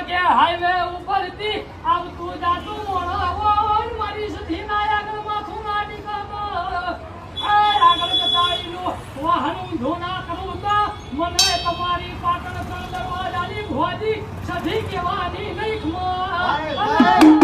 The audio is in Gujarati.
કે હાઈવે ઉપરથી આવતું જાતું મોણો મારી સધી ના આગળ માથું ના ટીકાતો આગળ જતાઈનું વાહન ઊંધું ના કરું તો મને તમારી પાટણ દરવાજાની ભોજી સધી કહેવાની નહીં ખમો